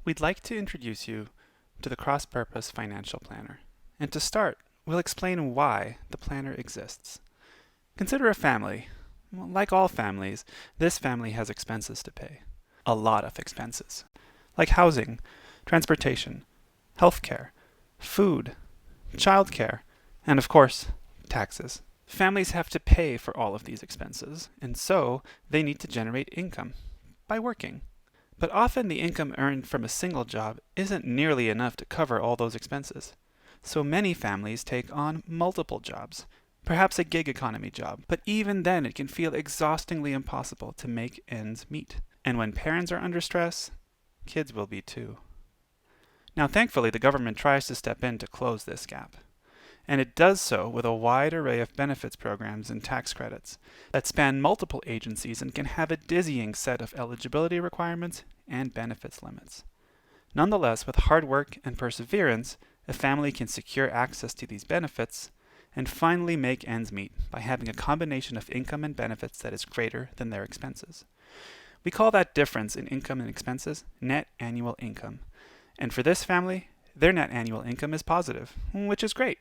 We'd like to introduce you to the CrossPurpose Financial Planner. And to start, we'll explain why the planner exists. Consider a family. Well, like all families, this family has expenses to pay. A lot of expenses. Like housing, transportation, healthcare, food, childcare, and of course, taxes. Families have to pay for all of these expenses, and so they need to generate income by working. But often the income earned from a single job isn't nearly enough to cover all those expenses. So many families take on multiple jobs, perhaps a gig economy job, but even then it can feel exhaustingly impossible to make ends meet. And when parents are under stress, kids will be too. Now thankfully the government tries to step in to close this gap. And it does so with a wide array of benefits programs and tax credits that span multiple agencies and can have a dizzying set of eligibility requirements and benefits limits. Nonetheless, with hard work and perseverance, a family can secure access to these benefits and finally make ends meet by having a combination of income and benefits that is greater than their expenses. We call that difference in income and expenses net annual income. And for this family, their net annual income is positive, which is great.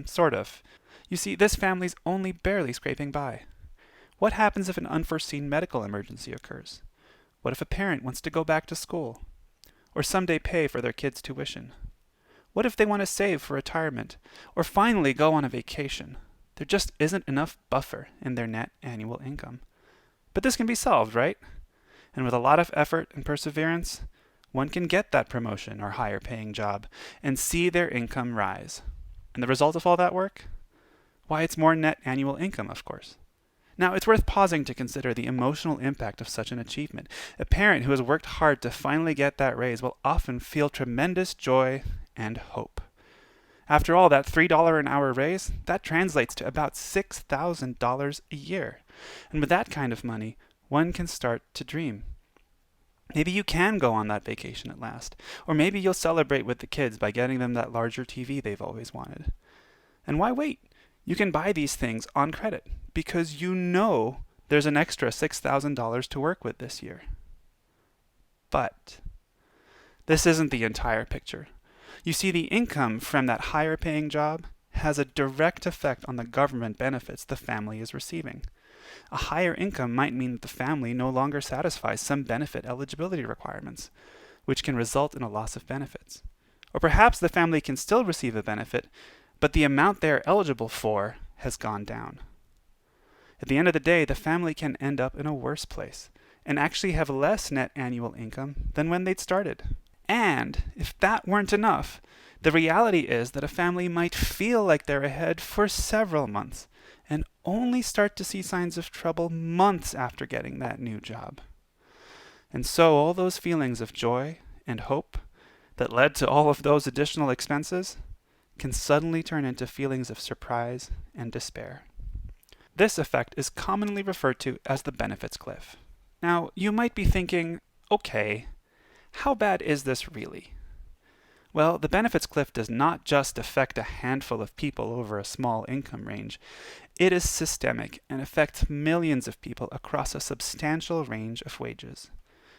Sort of. You see, this family's only barely scraping by. What happens if an unforeseen medical emergency occurs? What if a parent wants to go back to school? Or someday pay for their kids' tuition? What if they want to save for retirement? Or finally go on a vacation? There just isn't enough buffer in their net annual income. But this can be solved, right? And with a lot of effort and perseverance, one can get that promotion or higher paying job and see their income rise. And the result of all that work? Why, it's more net annual income, of course. Now, it's worth pausing to consider the emotional impact of such an achievement. A parent who has worked hard to finally get that raise will often feel tremendous joy and hope. After all, that $3 an hour raise, that translates to about $6,000 a year. And with that kind of money, one can start to dream. Maybe you can go on that vacation at last. Or maybe you'll celebrate with the kids by getting them that larger TV they've always wanted. And why wait? You can buy these things on credit because you know there's an extra $6,000 to work with this year. But this isn't the entire picture. You see, the income from that higher paying job has a direct effect on the government benefits the family is receiving. A higher income might mean that the family no longer satisfies some benefit eligibility requirements, which can result in a loss of benefits. Or perhaps the family can still receive a benefit, but the amount they are eligible for has gone down. At the end of the day, the family can end up in a worse place and actually have less net annual income than when they'd started. And if that weren't enough, the reality is that a family might feel like they're ahead for several months and only start to see signs of trouble months after getting that new job. And so all those feelings of joy and hope that led to all of those additional expenses can suddenly turn into feelings of surprise and despair. This effect is commonly referred to as the benefits cliff. Now, you might be thinking, okay, how bad is this really? Well, the benefits cliff does not just affect a handful of people over a small income range. It is systemic and affects millions of people across a substantial range of wages.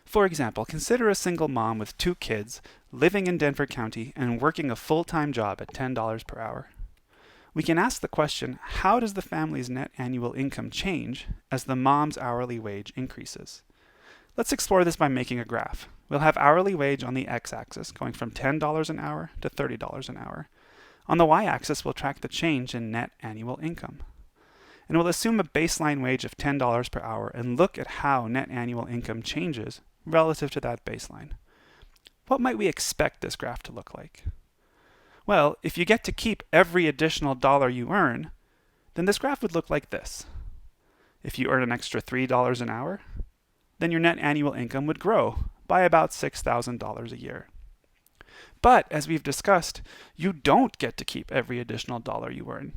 For example, consider a single mom with 2 kids living in Denver County and working a full-time job at $10 per hour. We can ask the question, how does the family's net annual income change as the mom's hourly wage increases? Let's explore this by making a graph. We'll have hourly wage on the x-axis, going from $10 an hour to $30 an hour. On the y-axis, we'll track the change in net annual income. And we'll assume a baseline wage of $10 per hour and look at how net annual income changes relative to that baseline. What might we expect this graph to look like? Well, if you get to keep every additional dollar you earn, then this graph would look like this. If you earn an extra $3 an hour, then your net annual income would grow by about $6,000 a year. But as we've discussed, you don't get to keep every additional dollar you earn.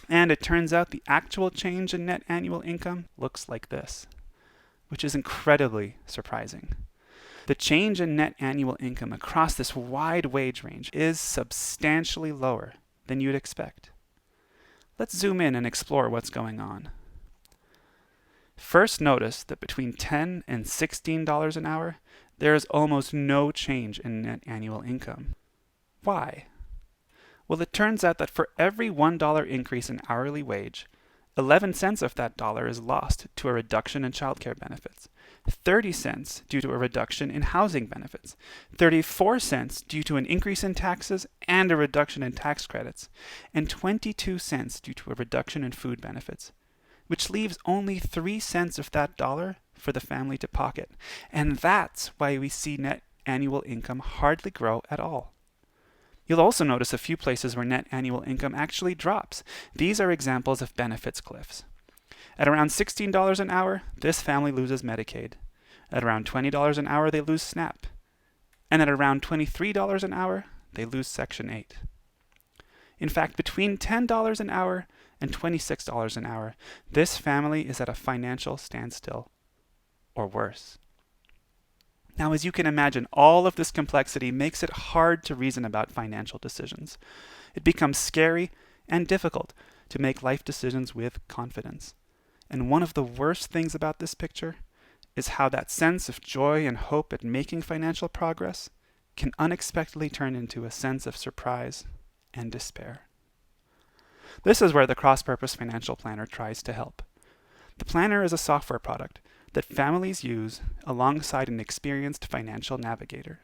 And it turns out the actual change in net annual income looks like this, which is incredibly surprising. The change in net annual income across this wide wage range is substantially lower than you'd expect. Let's zoom in and explore what's going on. First, notice that between $10 and $16 an hour, there is almost no change in net annual income. Why? Well, it turns out that for every $1 increase in hourly wage, 11 cents of that dollar is lost to a reduction in childcare benefits, 30 cents due to a reduction in housing benefits, 34 cents due to an increase in taxes and a reduction in tax credits, and 22 cents due to a reduction in food benefits, which leaves only 3 cents of that dollar for the family to pocket. And that's why we see net annual income hardly grow at all. You'll also notice a few places where net annual income actually drops. These are examples of benefits cliffs. At around $16 an hour, this family loses Medicaid. At around $20 an hour, they lose SNAP. And at around $23 an hour, they lose Section 8. In fact, between $10 an hour and $26 an hour, this family is at a financial standstill, or worse. Now, as you can imagine, all of this complexity makes it hard to reason about financial decisions. It becomes scary and difficult to make life decisions with confidence. And one of the worst things about this picture is how that sense of joy and hope at making financial progress can unexpectedly turn into a sense of surprise and despair. This is where the CrossPurpose Financial Planner tries to help. The planner is a software product that families use alongside an experienced financial navigator.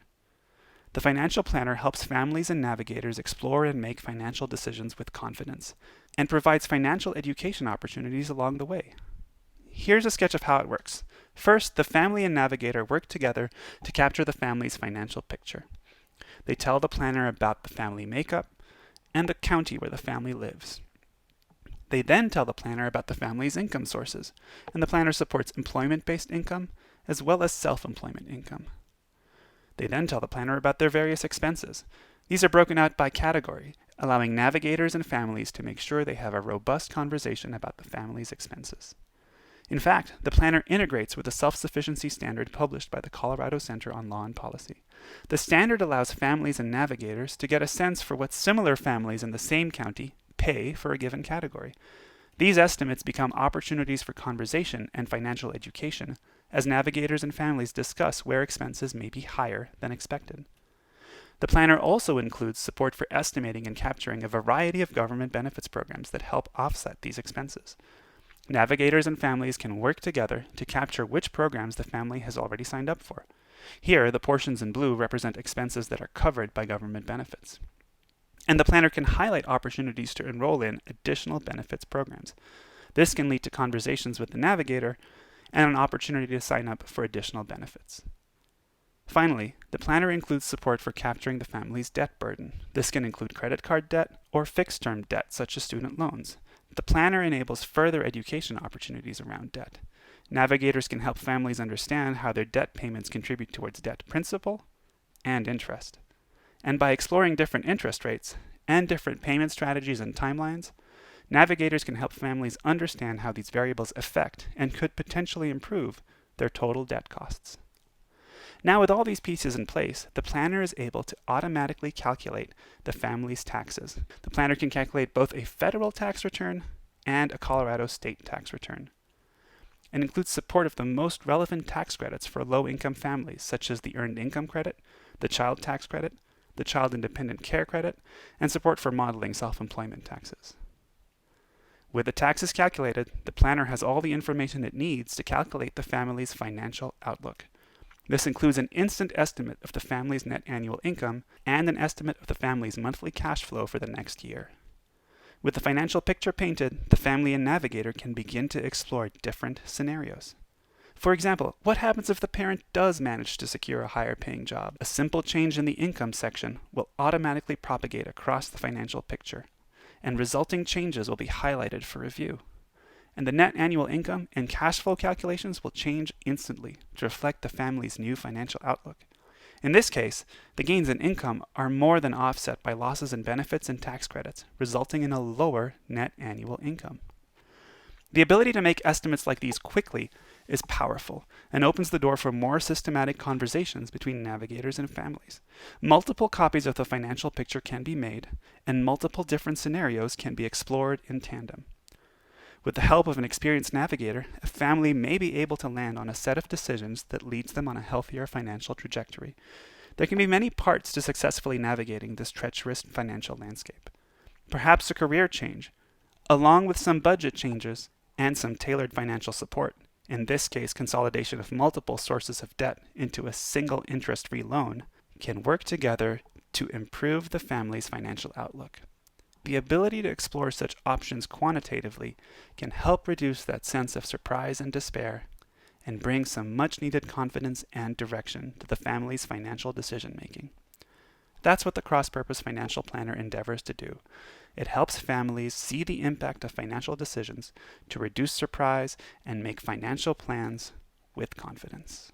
The financial planner helps families and navigators explore and make financial decisions with confidence, and provides financial education opportunities along the way. Here's a sketch of how it works. First, the family and navigator work together to capture the family's financial picture. They tell the planner about the family makeup and the county where the family lives. They then tell the planner about the family's income sources, and the planner supports employment-based income as well as self-employment income. They then tell the planner about their various expenses. These are broken out by category, allowing navigators and families to make sure they have a robust conversation about the family's expenses. In fact, the planner integrates with the self-sufficiency standard published by the Colorado Center on Law and Policy. The standard allows families and navigators to get a sense for what similar families in the same county pay for a given category. These estimates become opportunities for conversation and financial education as navigators and families discuss where expenses may be higher than expected. The planner also includes support for estimating and capturing a variety of government benefits programs that help offset these expenses. Navigators and families can work together to capture which programs the family has already signed up for. Here, the portions in blue represent expenses that are covered by government benefits. And the planner can highlight opportunities to enroll in additional benefits programs. This can lead to conversations with the navigator and an opportunity to sign up for additional benefits. Finally, the planner includes support for capturing the family's debt burden. This can include credit card debt or fixed-term debt such as student loans. The planner enables further education opportunities around debt. Navigators can help families understand how their debt payments contribute towards debt principal and interest. And by exploring different interest rates and different payment strategies and timelines, navigators can help families understand how these variables affect and could potentially improve their total debt costs. Now, with all these pieces in place, the planner is able to automatically calculate the family's taxes. The planner can calculate both a federal tax return and a Colorado state tax return, and includes support of the most relevant tax credits for low-income families, such as the Earned Income Credit, the Child Tax Credit, the Child Independent Care Credit, and support for modeling self-employment taxes. With the taxes calculated, the planner has all the information it needs to calculate the family's financial outlook. This includes an instant estimate of the family's net annual income and an estimate of the family's monthly cash flow for the next year. With the financial picture painted, the family and navigator can begin to explore different scenarios. For example, what happens if the parent does manage to secure a higher paying job? A simple change in the income section will automatically propagate across the financial picture, and resulting changes will be highlighted for review. And the net annual income and cash flow calculations will change instantly to reflect the family's new financial outlook. In this case, the gains in income are more than offset by losses in benefits and tax credits, resulting in a lower net annual income. The ability to make estimates like these quickly is powerful and opens the door for more systematic conversations between navigators and families. Multiple copies of the financial picture can be made, and multiple different scenarios can be explored in tandem. With the help of an experienced navigator, a family may be able to land on a set of decisions that leads them on a healthier financial trajectory. There can be many parts to successfully navigating this treacherous financial landscape. Perhaps a career change, along with some budget changes and some tailored financial support, in this case consolidation of multiple sources of debt into a single interest-free loan, can work together to improve the family's financial outlook. The ability to explore such options quantitatively can help reduce that sense of surprise and despair and bring some much-needed confidence and direction to the family's financial decision-making. That's what the CrossPurpose Financial Planner endeavors to do. It helps families see the impact of financial decisions to reduce surprise and make financial plans with confidence.